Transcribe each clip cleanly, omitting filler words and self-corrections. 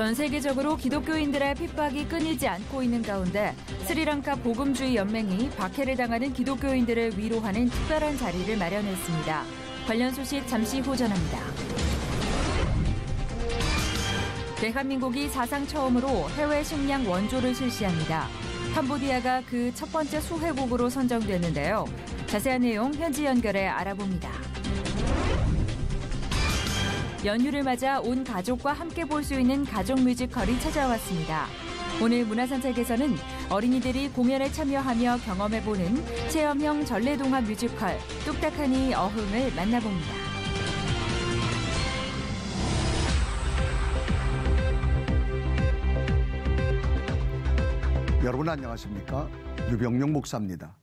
전 세계적으로 기독교인들의 핍박이 끊이지 않고 있는 가운데 스리랑카 복음주의 연맹이 박해를 당하는 기독교인들을 위로하는 특별한 자리를 마련했습니다. 관련 소식 잠시 후 전합니다. 대한민국이 사상 처음으로 해외 식량 원조를 실시합니다. 캄보디아가 그 첫 번째 수혜국으로 선정됐는데요. 자세한 내용 현지 연결해 알아봅니다. 연휴를 맞아 온 가족과 함께 볼 수 있는 가족 뮤지컬이 찾아왔습니다. 오늘 문화산책에서는 어린이들이 공연에 참여하며 경험해보는 체험형 전래동화 뮤지컬 뚝딱하니 어흥을 만나봅니다. 여러분 안녕하십니까? 유병용 목사입니다.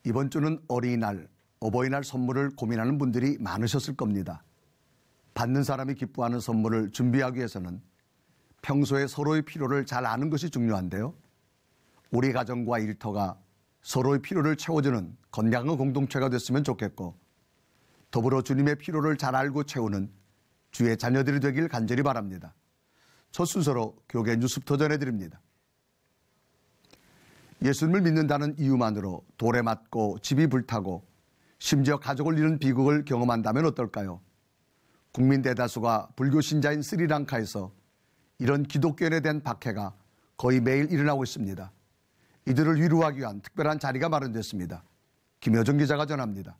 이번 주는 어린이날, 어버이날 선물을 고민하는 분들이 많으셨을 겁니다. 받는 사람이 기뻐하는 선물을 준비하기 위해서는 평소에 서로의 필요를 잘 아는 것이 중요한데요. 우리 가정과 일터가 서로의 필요를 채워주는 건강한 공동체가 됐으면 좋겠고, 더불어 주님의 필요를 잘 알고 채우는 주의 자녀들이 되길 간절히 바랍니다. 첫 순서로 교계 뉴스부터 전해드립니다. 예수님을 믿는다는 이유만으로 돌에 맞고 집이 불타고 심지어 가족을 잃은 비극을 경험한다면 어떨까요? 국민 대다수가 불교 신자인 스리랑카에서 이런 기독교인에 대한 박해가 거의 매일 일어나고 있습니다. 이들을 위로하기 위한 특별한 자리가 마련됐습니다. 김효정 기자가 전합니다.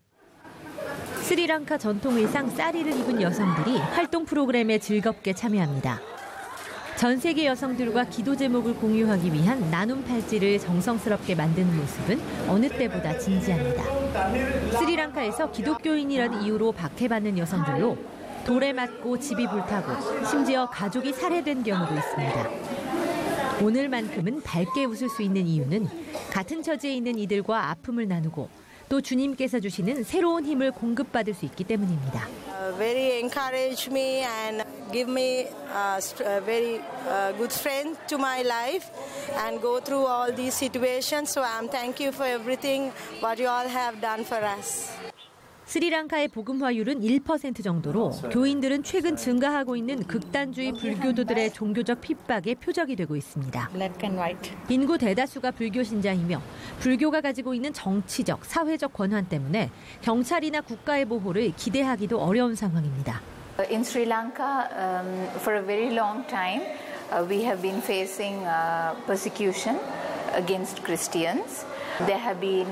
스리랑카 전통 의상 사리를 입은 여성들이 활동 프로그램에 즐겁게 참여합니다. 전 세계 여성들과 기도 제목을 공유하기 위한 나눔 팔찌를 정성스럽게 만드는 모습은 어느 때보다 진지합니다. 스리랑카에서 기독교인이라는 이유로 박해받는 여성들로 돌에 맞고 집이 불타고 심지어 가족이 살해된 경우도 있습니다. 오늘만큼은 밝게 웃을 수 있는 이유는 같은 처지에 있는 이들과 아픔을 나누고 또 주님께서 주시는 새로운 힘을 공급받을 수 있기 때문입니다. Very encourage me and give me a very good strength to my life and go through all these situations. So I'm thank you for everything what you all have done for us. 스리랑카의 복음화율은 1% 정도로 교인들은 최근 증가하고 있는 극단주의 불교도들의 종교적 핍박의 표적이 되고 있습니다. 인구 대다수가 불교 신자이며 불교가 가지고 있는 정치적, 사회적 권한 때문에 경찰이나 국가의 보호를 기대하기도 어려운 상황입니다. In Sri Lanka, for a very long time, we have been facing persecution against Christians. There have been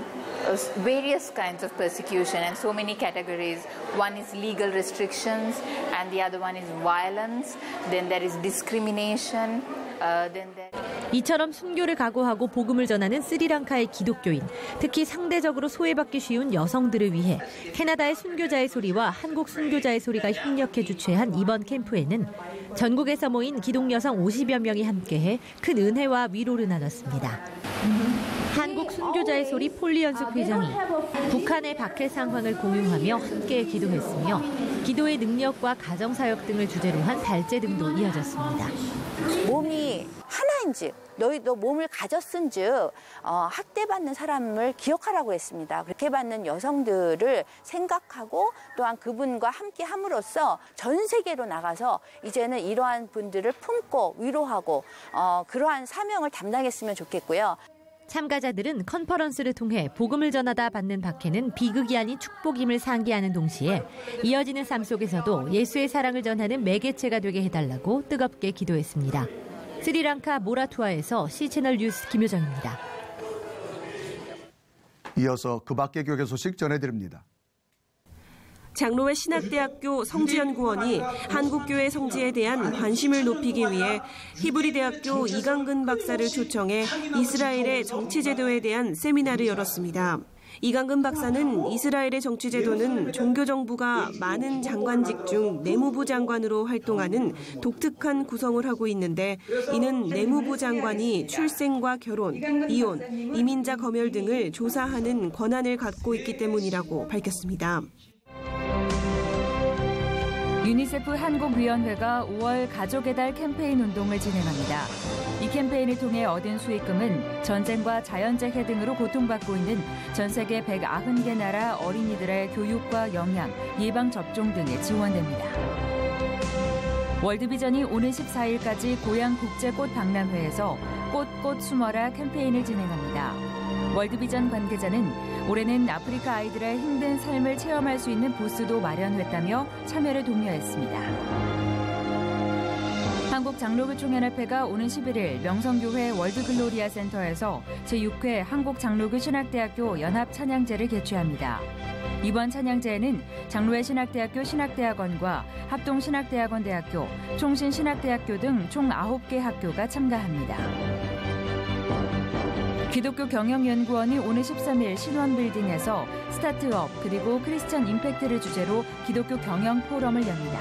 various kinds of persecution and so many categories. One is legal restrictions and the other one is violence. Then there is discrimination. 이처럼 순교를 각오하고 복음을 전하는 스리랑카의 기독교인, 특히 상대적으로 소외받기 쉬운 여성들을 위해 캐나다의 순교자의 소리와 한국 순교자의 소리가 협력해 주최한 이번 캠프에는 전국에서 모인 기독 여성 50여 명이 함께해 큰 은혜와 위로를 나눴습니다. 한국 순교자의 소리 폴리연숙 회장이 북한의 박해 상황을 공유하며 함께 기도했으며 기도의 능력과 가정사역 등을 주제로 한 발제 등도 이어졌습니다. 몸이 하나인즉 너희도 몸을 가졌은즉 학대받는 사람을 기억하라고 했습니다. 그렇게 받는 여성들을 생각하고 또한 그분과 함께 함으로써 전 세계로 나가서 이제는 이러한 분들을 품고 위로하고 그러한 사명을 담당했으면 좋겠고요. 참가자들은 컨퍼런스를 통해 복음을 전하다 받는 박해는 비극이 아닌 축복임을 상기하는 동시에 이어지는 삶 속에서도 예수의 사랑을 전하는 매개체가 되게 해달라고 뜨겁게 기도했습니다. 스리랑카 모라투아에서 C채널 뉴스 김효정입니다. 이어서 그 밖의 교계 소식 전해드립니다. 장로회 신학대학교 성지연구원이 한국교회 성지에 대한 관심을 높이기 위해 히브리대학교 이강근 박사를 초청해 이스라엘의 정치제도에 대한 세미나를 열었습니다. 이강근 박사는 이스라엘의 정치제도는 종교정부가 많은 장관직 중 내무부 장관으로 활동하는 독특한 구성을 하고 있는데 이는 내무부 장관이 출생과 결혼, 이혼, 이민자 검열 등을 조사하는 권한을 갖고 있기 때문이라고 밝혔습니다. 유니세프 한국위원회가 5월 가족의 달 캠페인 운동을 진행합니다. 이 캠페인을 통해 얻은 수익금은 전쟁과 자연재해 등으로 고통받고 있는 전 세계 190개 나라 어린이들의 교육과 영양, 예방접종 등에 지원됩니다. 월드비전이 오는 14일까지 고양 국제꽃박람회에서 꽃꽃 숨어라 캠페인을 진행합니다. 월드비전 관계자는 올해는 아프리카 아이들의 힘든 삶을 체험할 수 있는 부스도 마련했다며 참여를 독려했습니다. 한국장로교총연합회가 오는 11일 명성교회 월드글로리아 센터에서 제6회 한국장로교 신학대학교 연합찬양제를 개최합니다. 이번 찬양제에는 장로회 신학대학교 신학대학원과 합동신학대학원대학교, 총신신학대학교 등 총 9개 학교가 참가합니다. 기독교 경영연구원이 오는 13일 신원빌딩에서 스타트업 그리고 크리스천 임팩트를 주제로 기독교 경영 포럼을 엽니다.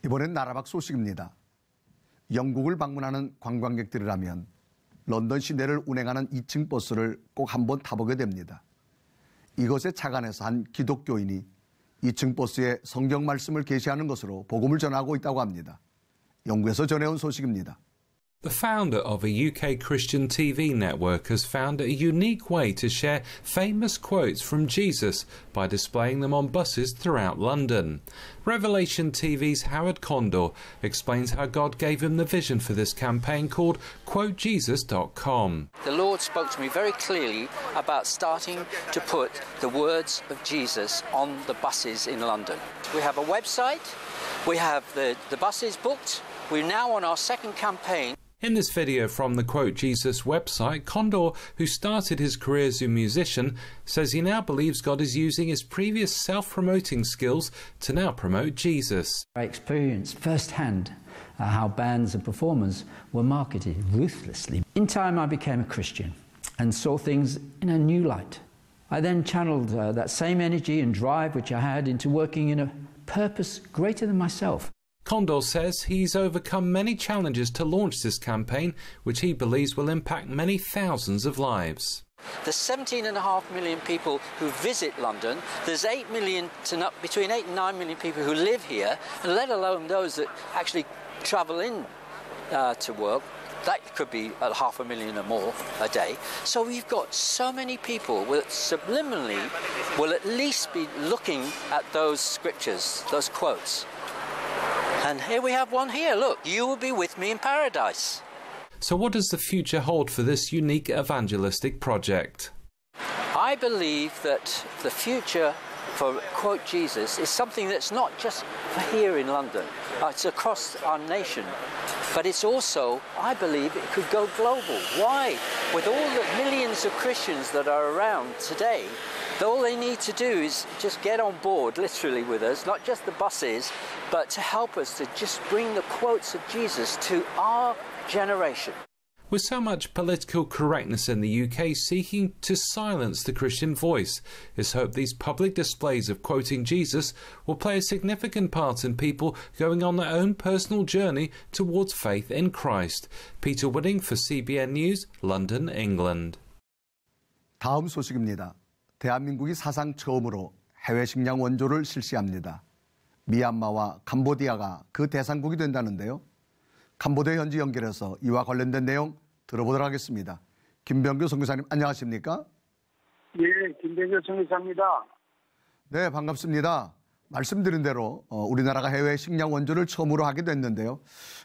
이번엔 나라밖 소식입니다. 영국을 방문하는 관광객들이라면 런던 시내를 운행하는 2층 버스를 꼭 한번 타보게 됩니다. 이것에 착안해서 한 기독교인이 2층 버스에 성경 말씀을 계시하는 것으로 복음을 전하고 있다고 합니다. 영국에서 전해온 소식입니다. The founder of a UK Christian TV network has found a unique way to share famous quotes from Jesus by displaying them on buses throughout London. Revelation TV's Howard Condor explains how God gave him the vision for this campaign called QuoteJesus.com. The Lord spoke to me very clearly about starting to put the words of Jesus on the buses in London. We have a website, we have the buses booked, we're now on our second campaign. In this video from the Quote Jesus website, Condor, who started his career as a musician, says he now believes God is using his previous self-promoting skills to now promote Jesus. I experienced firsthand how bands and performers were marketed ruthlessly. In time, I became a Christian and saw things in a new light. I then channeled that same energy and drive which I had into working in a purpose greater than myself. Condor says he's overcome many challenges to launch this campaign, which he believes will impact many thousands of lives. There's 17.5 million people who visit London. There's between 8 and 9 million people who live here, and let alone those that actually travel in to work. That could be 500,000 or more a day. So we've got so many people that subliminally will at least be looking at those scriptures, those quotes. And here we have one here. Look, you will be with me in paradise. So what does the future hold for this unique evangelistic project? I believe that the future for Quote Jesus is something that's not just for here in London. It's across our nation. But it's also, I believe, it could go global. Why? With all the millions of Christians that are around today, all they need to do is just get on board, literally, with us, not just the buses, but to help us to just bring the quotes of Jesus to our generation. With so much political correctness in the UK seeking to silence the Christian voice, it's hoped these public displays of quoting Jesus will play a significant part in people going on their own personal journey towards faith in Christ. Peter Whitting for CBN News, London, England. 다음 소식입니다. 대한민국이 사상 처음으로 해외 식량 원조를 실시합니다. 미얀마와 캄보디아가 그 대상국이 된다는데요. 캄보디아 현지 연결해서 이와 관련된 내용 들어보도록 하겠습니다. 김병규 선교사님 안녕하십니까? 예, 김병규 선교사입니다. 네, 반갑습니다. 말씀드린 대로 우리나라가 해외 식량 원조를 처음으로 하게 됐는데요.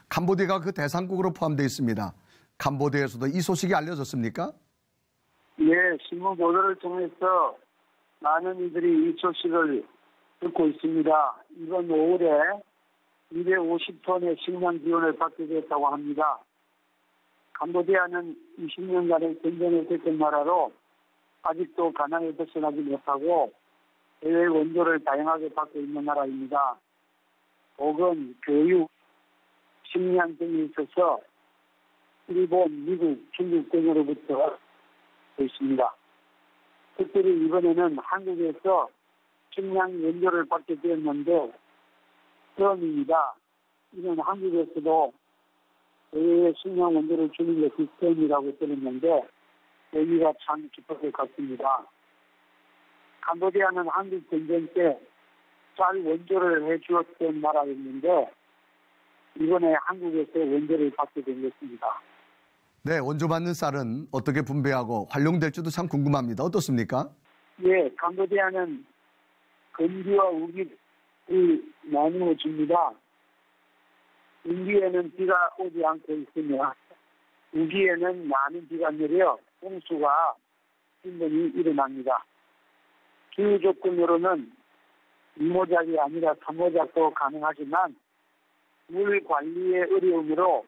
캄보디아가 그 대상국으로 포함되어 있습니다. 캄보디아에서도 이 소식이 알려졌습니까? 예, 신문 보도를 통해서 많은 이들이 이 소식을 듣고 있습니다. 이번 5월에 250톤의 식량 지원을 받게 됐다고 합니다. 캄보디아는 20년간의 전쟁을 겪은 나라로 아직도 가난을 벗어나지 못하고 해외 원조를 다양하게 받고 있는 나라입니다. 보건, 교육, 식량 등에 있어서 일본, 미국, 중국 등으로부터 있습니다. 특별히 이번에는 한국에서 식량 원조를 받게 되었는데 처음입니다. 이는 한국에서도 해외에 식량 원조를 주는 것이 처음이라고 들었는데 여기가 참 기쁠 것 같습니다. 캄보디아는 한국 전쟁 때 쌀 원조를 해주었던 나라였는데 이번에 한국에서 원조를 받게 된 것입니다. 네, 원조 받는 쌀은 어떻게 분배하고 활용될지도 참 궁금합니다. 어떻습니까? 예, 캄보디아는 건기와 우기를 나누어 줍니다. 건기에는 비가 오지 않고 있으며 우기에는 많은 비가 내려 홍수가 충분히 일어납니다. 기후 조건으로는 2모작이 아니라 3모작도 가능하지만 물 관리의 어려움으로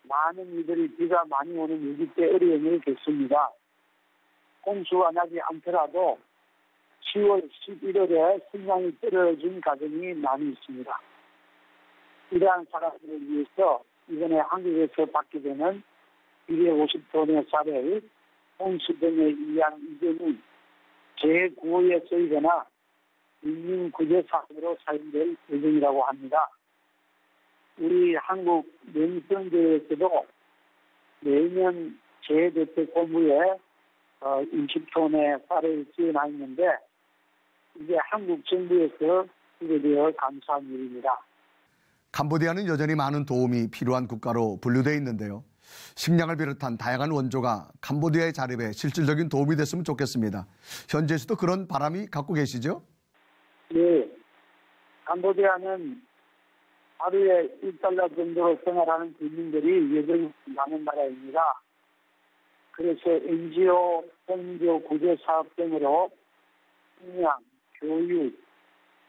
많은 이들이 비가 많이 오는 우기 때 어려움을 겪습니다. 홍수가 나지 않더라도 10월, 11월에 식량이 떨어진 가정이 많이 있습니다. 이러한 사람들을 위해서 이번에 한국에서 받게 되는 250톤의 쌀을 홍수 등에 의한 이전은 제9호에 쓰이거나 인민구제사업으로 사용될 예정이라고 합니다. 우리 한국 명성대에서도 매년 재대책본부에 20톤의 쌀을 지어나 있는데 이게 한국 정부에서 기대되어 감사한 일입니다. 캄보디아는 여전히 많은 도움이 필요한 국가로 분류되어 있는데요. 식량을 비롯한 다양한 원조가 캄보디아의 자립에 실질적인 도움이 됐으면 좋겠습니다. 현지에서도 그런 바람이 갖고 계시죠? 네. 캄보디아는 하루에 $1 정도로 생활하는 국민들이 여전히 많은 나라입니다. 그래서 NGO, 선교, 구제사업 등으로 식량, 교육,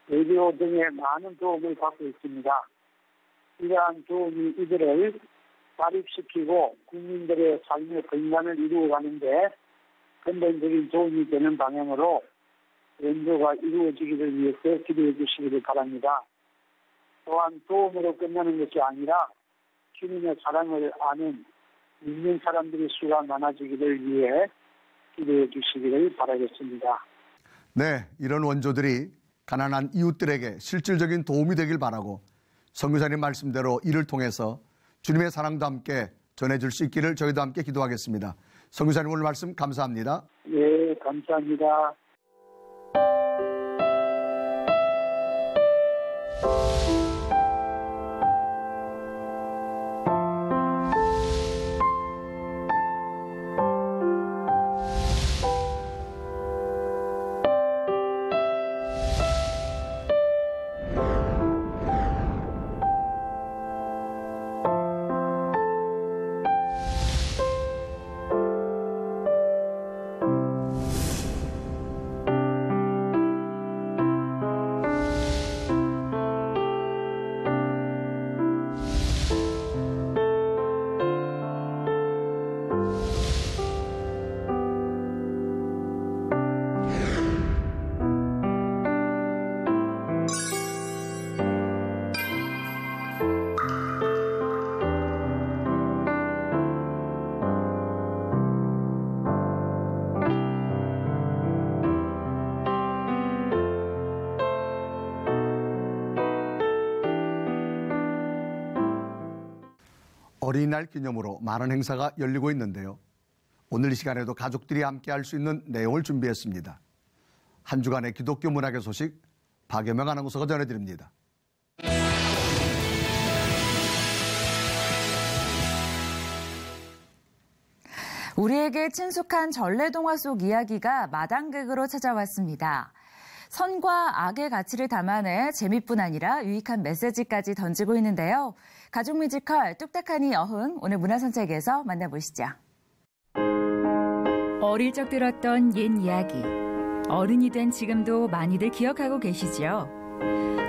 의료 등의 많은 도움을 받고 있습니다. 이러한 도움이 이들을 자립시키고 국민들의 삶의 건강을 이루어가는데 근본적인 도움이 되는 방향으로援助가 이루어지기를 위해서 기도해 주시기를 바랍니다. 또한 도움으로 끝나는 것이 아니라 주님의 사랑을 아는 믿는 사람들의 수가 많아지기를 위해 기도해 주시기를 바라겠습니다. 네, 이런 원조들이 가난한 이웃들에게 실질적인 도움이 되길 바라고 선교사님 말씀대로 이를 통해서 주님의 사랑도 함께 전해줄 수 있기를 저희도 함께 기도하겠습니다. 선교사님 오늘 말씀 감사합니다. 네, 감사합니다. 어린이날 기념으로 많은 행사가 열리고 있는데요. 오늘 이 시간에도 가족들이 함께 할 수 있는 내용을 준비했습니다. 한 주간의 기독교 문학의 소식 박여명 아나운서가 전해드립니다. 우리에게 친숙한 전래동화 속 이야기가 마당극으로 찾아왔습니다. 선과 악의 가치를 담아내 재미뿐 아니라 유익한 메시지까지 던지고 있는데요. 가족 뮤지컬 뚝딱하니 어흥 오늘 문화선책에서 만나보시죠. 어릴 적 들었던 옛 이야기. 어른이 된 지금도 많이들 기억하고 계시죠?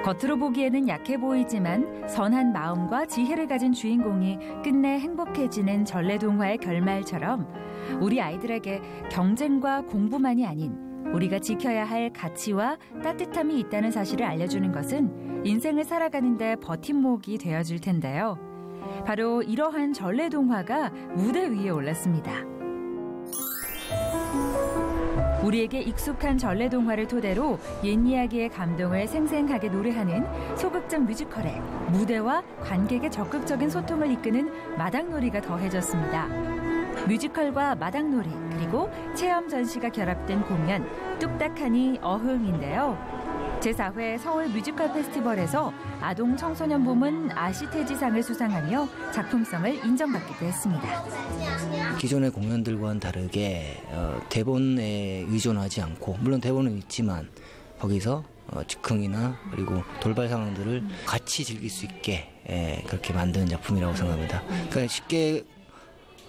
겉으로 보기에는 약해 보이지만 선한 마음과 지혜를 가진 주인공이 끝내 행복해지는 전래동화의 결말처럼 우리 아이들에게 경쟁과 공부만이 아닌 우리가 지켜야 할 가치와 따뜻함이 있다는 사실을 알려주는 것은 인생을 살아가는 데 버팀목이 되어줄 텐데요. 바로 이러한 전래동화가 무대 위에 올랐습니다. 우리에게 익숙한 전래동화를 토대로 옛 이야기의 감동을 생생하게 노래하는 소극장 뮤지컬에 무대와 관객의 적극적인 소통을 이끄는 마당놀이가 더해졌습니다. 뮤지컬과 마당놀이 그리고 체험 전시가 결합된 공연 뚝딱하니 어흥인데요. 제4회 서울 뮤지컬 페스티벌에서 아동 청소년 부문 아시태지상을 수상하며 작품성을 인정받기도 했습니다. 기존의 공연들과는 다르게 대본에 의존하지 않고 물론 대본은 있지만 거기서 즉흥이나 그리고 돌발 상황들을 같이 즐길 수 있게 그렇게 만드는 작품이라고 생각합니다. 그러니까 쉽게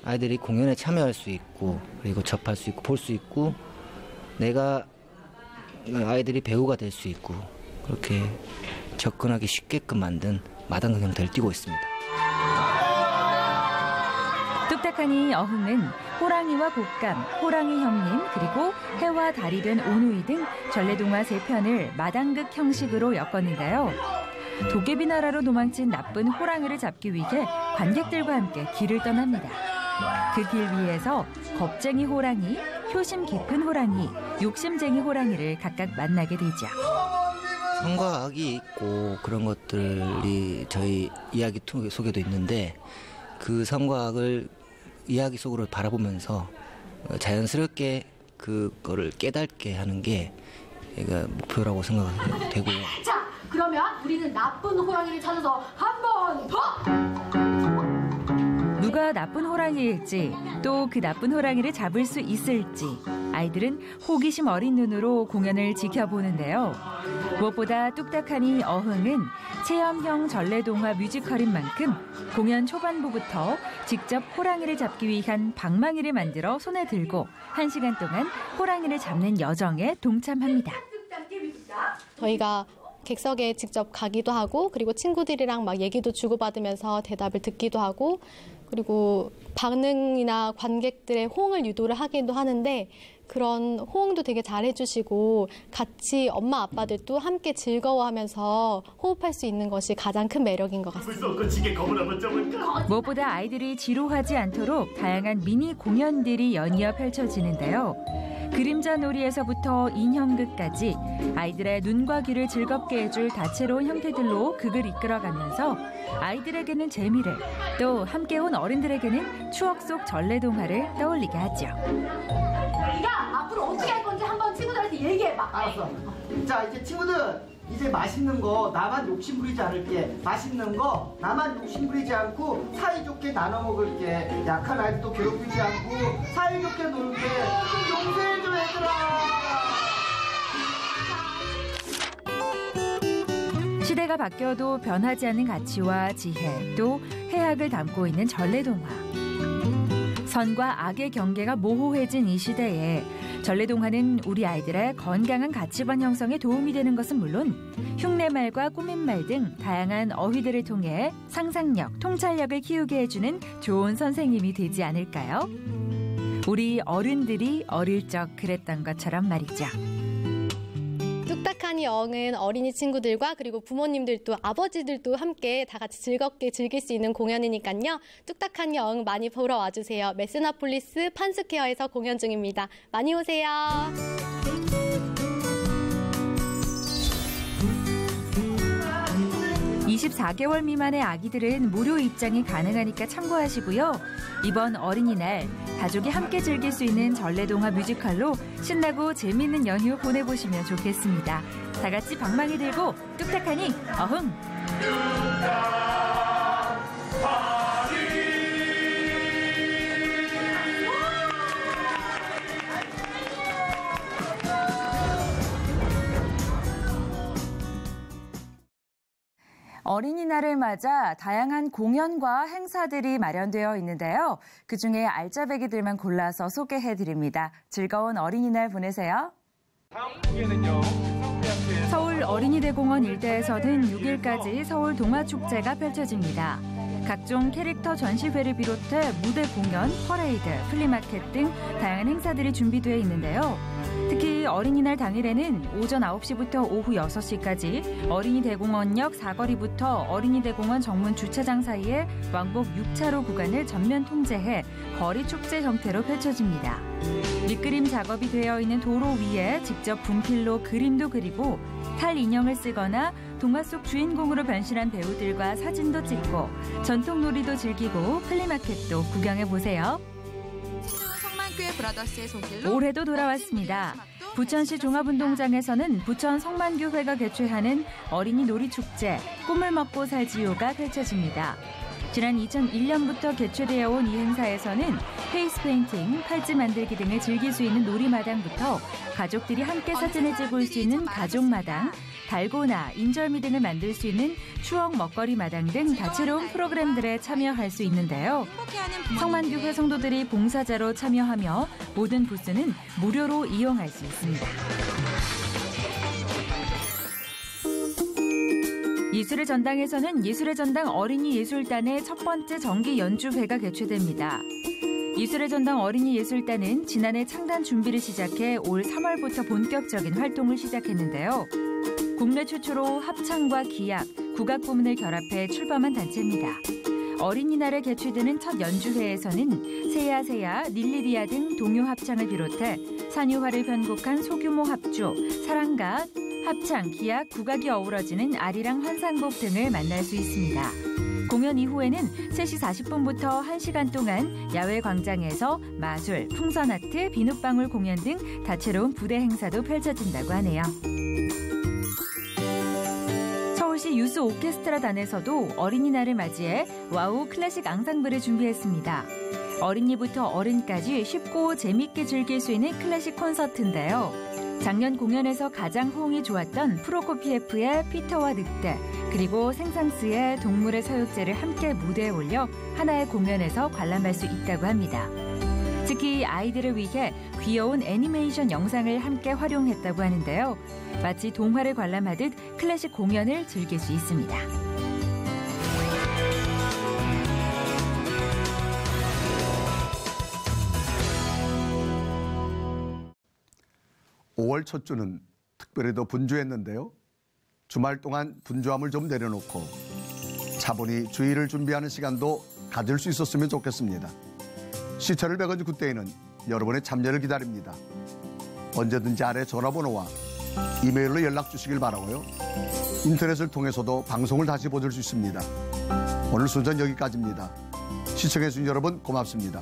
아이들이 공연에 참여할 수 있고 그리고 접할 수 있고 볼 수 있고 내가 아이들이 배우가 될 수 있고 그렇게 접근하기 쉽게끔 만든 마당 경연대를 띄고 있습니다. 뚝딱하니 어흥은 호랑이와 곶감, 호랑이 형님, 그리고 해와 달이 된 오누이 등 전래동화 3편을 마당극 형식으로 엮었는데요. 도깨비 나라로 도망친 나쁜 호랑이를 잡기 위해 관객들과 함께 길을 떠납니다. 그 길 위에서 겁쟁이 호랑이, 효심 깊은 호랑이, 욕심쟁이 호랑이를 각각 만나게 되죠. 선과 악이 있고 그런 것들이 저희 이야기 속에도 있는데 그 선과 악을 이야기 속으로 바라보면서 자연스럽게 그거를 깨닫게 하는 게 제가 목표라고 생각되고요. 자, 그러면 우리는 나쁜 호랑이를 찾아서 한 번 더! 누가 나쁜 호랑이일지 또 그 나쁜 호랑이를 잡을 수 있을지 아이들은 호기심 어린 눈으로 공연을 지켜보는데요. 무엇보다 뚝딱하니 어흥은 체험형 전래동화 뮤지컬인 만큼 공연 초반부부터 직접 호랑이를 잡기 위한 방망이를 만들어 손에 들고 1시간 동안 호랑이를 잡는 여정에 동참합니다. 저희가 객석에 직접 가기도 하고 그리고 친구들이랑 막 얘기도 주고받으면서 대답을 듣기도 하고 그리고 반응이나 관객들의 호응을 유도를 하기도 하는데 그런 호응도 되게 잘해주시고 같이 엄마 아빠들도 함께 즐거워하면서 호흡할 수 있는 것이 가장 큰 매력인 것 같습니다. 무엇보다 아이들이 지루하지 않도록 다양한 미니 공연들이 연이어 펼쳐지는데요. 그림자 놀이에서부터 인형극까지 아이들의 눈과 귀를 즐겁게 해줄 다채로운 형태들로 극을 이끌어가면서 아이들에게는 재미를 또 함께 온 어른들에게는 추억 속 전래동화를 떠올리게 하죠. 우리가 앞으로 어떻게 할 건지 한번 친구들한테 얘기해봐. 알았어. 자, 이제 친구들 이제 맛있는 거 나만 욕심 부리지 않을게. 맛있는 거 나만 욕심 부리지 않고 사이좋게 나눠 먹을게. 약한 아이도 괴롭히지 않고 사이좋게 놀게. 좀 용서해줘 얘들아. 시대가 바뀌어도 변하지 않는 가치와 지혜 또 해학을 담고 있는 전래동화. 선과 악의 경계가 모호해진 이 시대에 전래동화는 우리 아이들의 건강한 가치관 형성에 도움이 되는 것은 물론 흉내말과 꾸민말 등 다양한 어휘들을 통해 상상력, 통찰력을 키우게 해주는 좋은 선생님이 되지 않을까요? 우리 어른들이 어릴 적 그랬던 것처럼 말이죠. 뚝딱하니 어흥은 어린이 친구들과 그리고 부모님들도 아버지들도 함께 다 같이 즐겁게 즐길 수 있는 공연이니까요. 뚝딱하니 어흥 많이 보러 와주세요. 메스나폴리스 판스퀘어에서 공연 중입니다. 많이 오세요. 24개월 미만의 아기들은 무료 입장이 가능하니까 참고하시고요. 이번 어린이날 가족이 함께 즐길 수 있는 전래동화 뮤지컬로 신나고 재미있는 연휴 보내보시면 좋겠습니다. 다 같이 방망이 들고 뚝딱하니 어흥! 어린이날을 맞아 다양한 공연과 행사들이 마련되어 있는데요. 그중에 알짜배기들만 골라서 소개해드립니다. 즐거운 어린이날 보내세요. 서울 어린이대공원 일대에서는 6일까지 서울 동화축제가 펼쳐집니다. 각종 캐릭터 전시회를 비롯해 무대 공연, 퍼레이드, 플리마켓 등 다양한 행사들이 준비되어 있는데요. 특히 어린이날 당일에는 오전 9시부터 오후 6시까지 어린이대공원역 사거리부터 어린이대공원 정문 주차장 사이에 왕복 6차로 구간을 전면 통제해 거리 축제 형태로 펼쳐집니다. 밑그림 작업이 되어 있는 도로 위에 직접 분필로 그림도 그리고 탈 인형을 쓰거나 동화 속 주인공으로 변신한 배우들과 사진도 찍고 전통놀이도 즐기고 플리마켓도 구경해보세요. 성만교회 브라더스의 손길로 올해도 돌아왔습니다. 부천시 종합운동장에서는 부천 성만교회가 개최하는 어린이 놀이축제 꿈을 먹고 살지요가 펼쳐집니다. 지난 2001년부터 개최되어 온 이 행사에서는 페이스 페인팅, 팔찌 만들기 등을 즐길 수 있는 놀이마당부터 가족들이 함께 사진을 찍을 수 있는 가족마당, 달고나, 인절미 등을 만들 수 있는 추억 먹거리 마당 등 다채로운 프로그램들에 참여할 수 있는데요. 성만교회 성도들이 봉사자로 참여하며 모든 부스는 무료로 이용할 수 있습니다. 예술의 전당에서는 예술의 전당 어린이 예술단의 첫 번째 정기 연주회가 개최됩니다. 예술의 전당 어린이 예술단은 지난해 창단 준비를 시작해 올 3월부터 본격적인 활동을 시작했는데요. 국내 최초로 합창과 기악, 국악 부문을 결합해 출범한 단체입니다. 어린이날에 개최되는 첫 연주회에서는 세야세야, 닐리리아 등 동요 합창을 비롯해 산유화를 편곡한 소규모 합주, 사랑가, 합창, 기악, 국악이 어우러지는 아리랑 환상곡 등을 만날 수 있습니다. 공연 이후에는 3시 40분부터 1시간 동안 야외 광장에서 마술, 풍선아트, 비눗방울 공연 등 다채로운 부대 행사도 펼쳐진다고 하네요. 서울시 유스 오케스트라단에서도 어린이날을 맞이해 와우 클래식 앙상블을 준비했습니다. 어린이부터 어른까지 쉽고 재밌게 즐길 수 있는 클래식 콘서트인데요. 작년 공연에서 가장 호응이 좋았던 프로코피에프의 피터와 늑대, 그리고 생상스의 동물의 서욕제를 함께 무대에 올려 하나의 공연에서 관람할 수 있다고 합니다. 특히 아이들을 위해 귀여운 애니메이션 영상을 함께 활용했다고 하는데요. 마치 동화를 관람하듯 클래식 공연을 즐길 수 있습니다. (5월) 첫 주는 특별히 더 분주했는데요. 주말 동안 분주함을 좀 내려놓고 차분히 주일을 준비하는 시간도 가질 수 있었으면 좋겠습니다. 시철을 배건지 그때에는 여러분의 참여를 기다립니다. 언제든지 아래 전화번호와 이메일로 연락 주시길 바라고요. 인터넷을 통해서도 방송을 다시 보실 수 있습니다. 오늘 순서는 여기까지입니다. 시청해주신 여러분 고맙습니다.